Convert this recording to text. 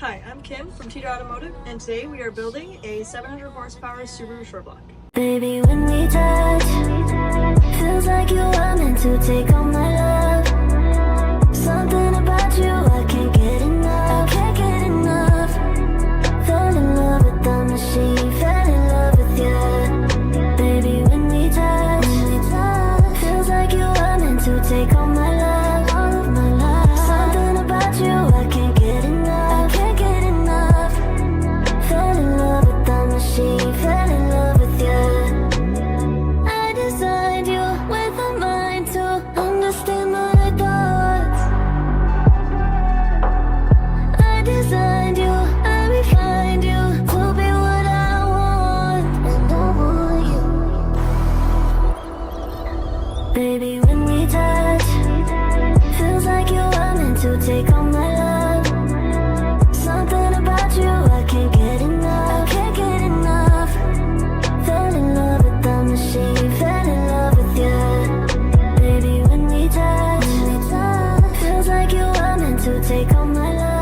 Hi, I'm Kim from Teeter Automotive, and today we are building a 700 horsepower Subaru Short Block. Baby, when we touch, feels like you are meant to take all my love. Something about you, I can't get enough. I can't get enough. Fell in love with the machine, fell in love with you. Baby, when we touch, feels like you are meant to take all my love, all of my love. Something about you, I can't get enough. I can't get enough. Fell in love with the machine, fell in love with you. I designed you with a mind to understand my thoughts. I designed you, I refined you to be what I want, and I want you. Baby, when we touch, feels like you are meant to take all my love. Something about you, I can't get enough. I can't get enough. Fell in love with the machine, fell in love with you. Baby, when we touch, feels like you are meant to take all my love.